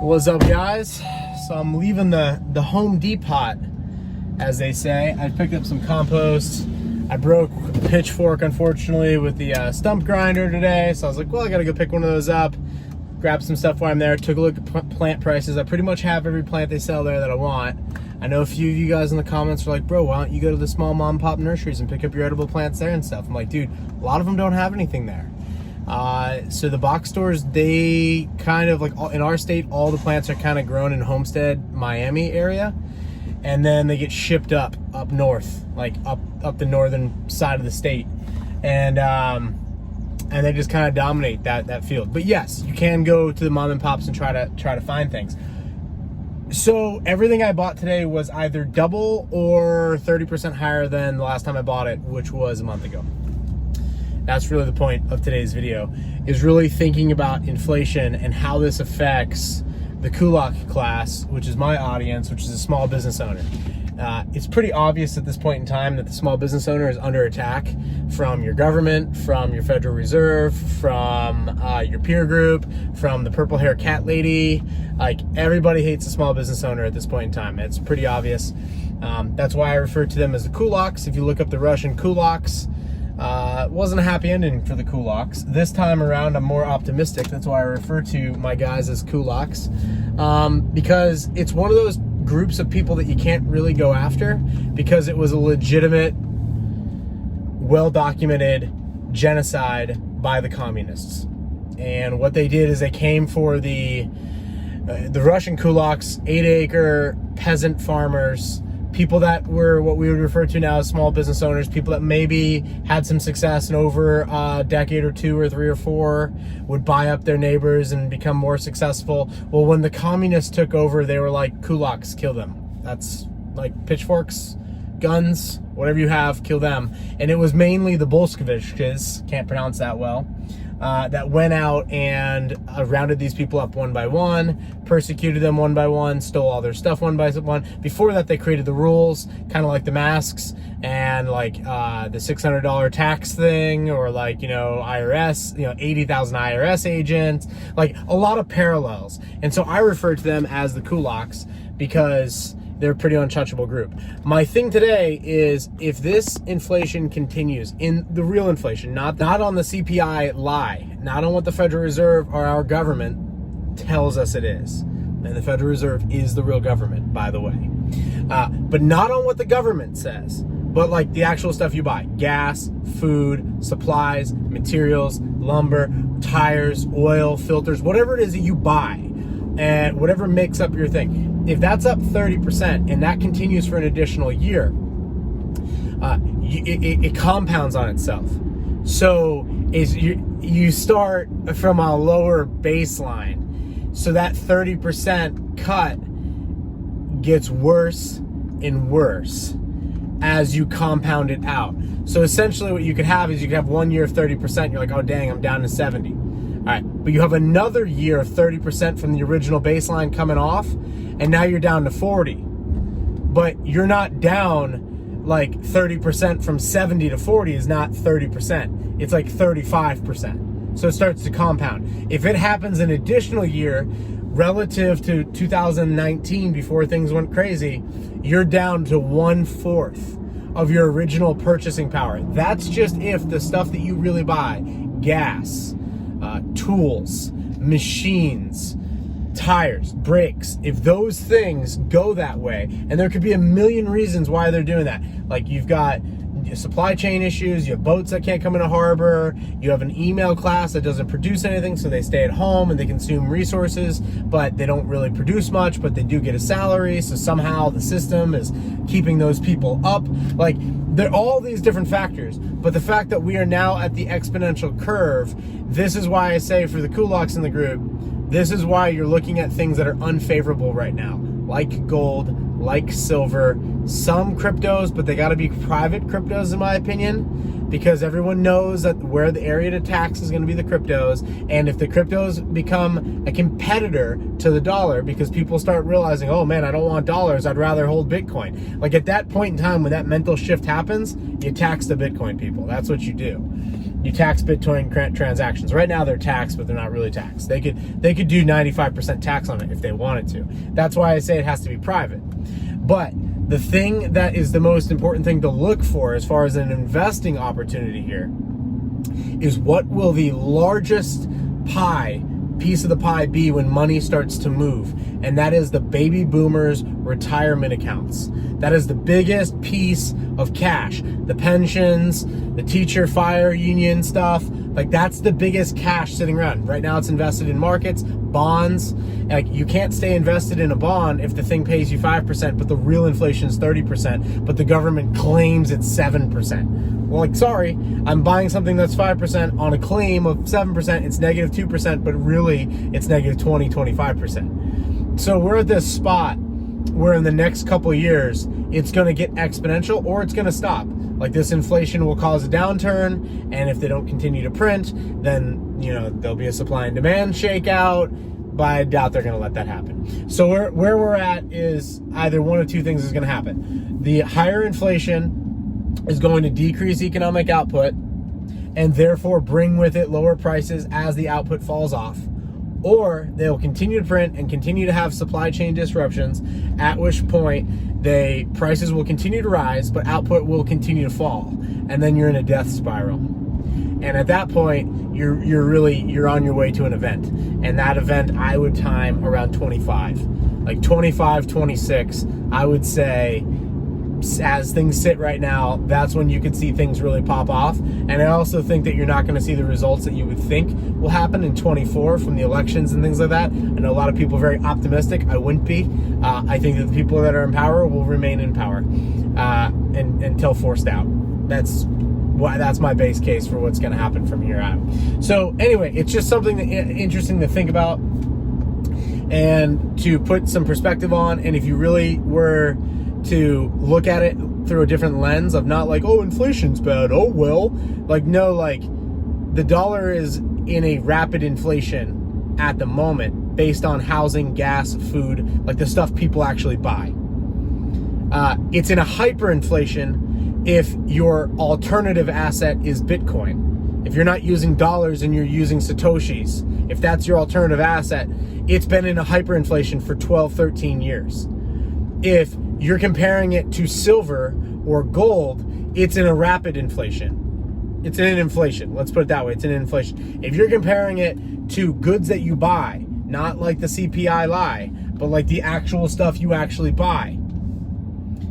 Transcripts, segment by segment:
What's up, guys? So I'm leaving the Home Depot, as they say. I picked up some compost. I broke a pitchfork, unfortunately, with the stump grinder today. So I was like, well, I gotta go pick one of those up, grab some stuff while I'm there. Took a look at plant prices. I pretty much have every plant they sell there that I want. I know a few of you guys in the comments are like, bro, why don't you go to the small mom and pop nurseries and pick up your edible plants there and stuff? I'm like, dude, a lot of them don't have anything there. So the box stores, they kind of like, in our state, all the plants are kind of grown in Homestead, Miami area, and then they get shipped up north, like up the northern side of the state, and they just kind of dominate that field. But yes, you can go to the mom and pops and try to find things. So everything I bought today was either double or 30% higher than the last time I bought it, which was a month ago. That's really the point of today's video, is really thinking about inflation and how this affects the Kulak Klass, which is my audience, which is a small business owner. It's pretty obvious at this point in time that the small business owner is under attack from your government, from your Federal Reserve, from your peer group, from the purple hair cat lady. Like, everybody hates the small business owner at this point in time. It's pretty obvious. That's why I refer to them as the kulaks. If you look up the Russian kulaks, it wasn't a happy ending for the kulaks. This time around, I'm more optimistic. That's why I refer to my guys as kulaks, because it's one of those groups of people that you can't really go after, because it was a legitimate, well-documented genocide by the communists. And what they did is they came for the Russian kulaks, 8-acre peasant farmers, people that were what we would refer to now as small business owners, people that maybe had some success and over a decade or two or three or four would buy up their neighbors and become more successful. Well, when the communists took over, they were like, kulaks, kill them. That's like pitchforks, guns, whatever you have, kill them. And it was mainly the Bolsheviks, can't pronounce that well, that went out and rounded these people up one by one, persecuted them one by one, stole all their stuff one by one. Before that, they created the rules, kind of like the masks and like the $600 tax thing, or like, IRS, 80,000 IRS agents, like a lot of parallels. And so I refer to them as the kulaks because they're a pretty untouchable group. My thing today is, if this inflation continues, in the real inflation, not on the CPI lie, not on what the Federal Reserve or our government tells us it is. And the Federal Reserve is the real government, by the way. But not on what the government says, but like the actual stuff you buy: gas, food, supplies, materials, lumber, tires, oil, filters, whatever it is that you buy, and whatever makes up your thing. If that's up 30% and that continues for an additional year, it compounds on itself. So you start from a lower baseline, so that 30% cut gets worse and worse as you compound it out. So essentially what you could have is you could have 1 year of 30%, you're like, oh dang, I'm down to 70. All right, but you have another year of 30% from the original baseline coming off, and now you're down to 40. But you're not down like 30% from 70 to 40 is not 30%. It's like 35%. So it starts to compound. If it happens an additional year relative to 2019, before things went crazy, you're down to 1/4 of your original purchasing power. That's just if the stuff that you really buy, gas, tools, machines, tires, brakes, if those things go that way, and there could be a million reasons why they're doing that. Like, you've got supply chain issues, you have boats that can't come into harbor, you have an email class that doesn't produce anything, so they stay at home and they consume resources, but they don't really produce much, but they do get a salary, so somehow the system is keeping those people up. Like, there are all these different factors, but the fact that we are now at the exponential curve, this is why I say, for the kulaks in the group, this is why you're looking at things that are unfavorable right now, like gold, like silver, some cryptos, but they got to be private cryptos in my opinion, because everyone knows that where the area to tax is going to be the cryptos. And if the cryptos become a competitor to the dollar, because people start realizing, oh man, I don't want dollars, I'd rather hold Bitcoin. Like, at that point in time, when that mental shift happens, you tax the Bitcoin people. That's what you do. You tax Bitcoin transactions. Right now they're taxed, but they're not really taxed. They could do 95% tax on it if they wanted to. That's why I say it has to be private. But the thing that is the most important thing to look for as far as an investing opportunity here is what will the largest piece of the pie be when money starts to move, and that is the baby boomers' retirement accounts. That is the biggest piece of cash. The pensions, the teacher fire union stuff, like that's the biggest cash sitting around. Right now it's invested in markets, bonds. Like you can't stay invested in a bond if the thing pays you 5%, but the real inflation is 30%, but the government claims it's 7%. Well, like, sorry, I'm buying something that's 5% on a claim of 7%, it's negative 2%, but really it's negative 20, 25%. So we're at this spot where in the next couple of years, it's going to get exponential or it's going to stop. Like this inflation will cause a downturn, and if they don't continue to print, then, you know, there'll be a supply and demand shakeout, but I doubt they're going to let that happen. So where we're at is either one of two things is going to happen. The higher inflation is going to decrease economic output and therefore bring with it lower prices as the output falls off, or they'll continue to print and continue to have supply chain disruptions, at which point prices will continue to rise, but output will continue to fall, and then you're in a death spiral. And at that point, you're on your way to an event, and that event I would time around 25, like 25, 26. I would say, as things sit right now, that's when you could see things really pop off. And I also think that you're not going to see the results that you would think will happen in 24 from the elections and things like that. I know a lot of people are very optimistic. I wouldn't be. I think that the people that are in power will remain in power until forced out. That's my base case for what's going to happen from here out. So anyway, it's just something interesting to think about and to put some perspective on. And if you really were to look at it through a different lens of not like, oh, inflation's bad, oh well, like, no, like the dollar is in a rapid inflation at the moment based on housing, gas, food, like the stuff people actually buy. It's in a hyperinflation if your alternative asset is Bitcoin. If you're not using dollars and you're using Satoshis, if that's your alternative asset, it's been in a hyperinflation for 12, 13 years. If you're comparing it to silver or gold, it's in a rapid inflation. It's in an inflation. Let's put it that way. It's in an inflation. If you're comparing it to goods that you buy, not like the CPI lie, but like the actual stuff you actually buy.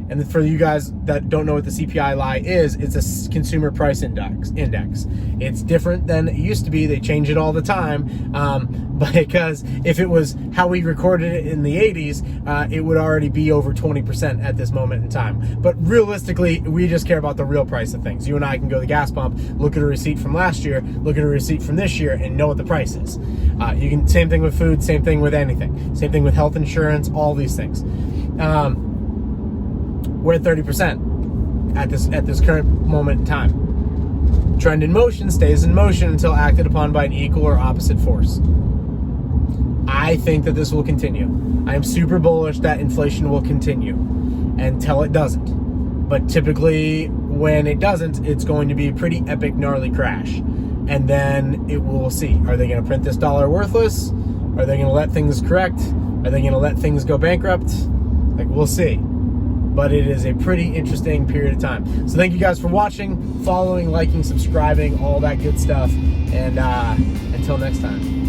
And for you guys that don't know what the CPI lie is, it's a consumer price index. It's different than it used to be. They change it all the time. Because if it was how we recorded it in the 80s, it would already be over 20% at this moment in time. But realistically, we just care about the real price of things. You and I can go to the gas pump, look at a receipt from last year, look at a receipt from this year, and know what the price is. You can, same thing with food, same thing with anything. Same thing with health insurance, all these things. We're at 30% at this current moment in time. Trend in motion stays in motion until acted upon by an equal or opposite force. I think that this will continue. I am super bullish that inflation will continue until it doesn't. But typically, when it doesn't, it's going to be a pretty epic, gnarly crash. And then we'll see. Are they going to print this dollar worthless? Are they going to let things correct? Are they going to let things go bankrupt? Like, we'll see. But it is a pretty interesting period of time. So thank you guys for watching, following, liking, subscribing, all that good stuff. And until next time.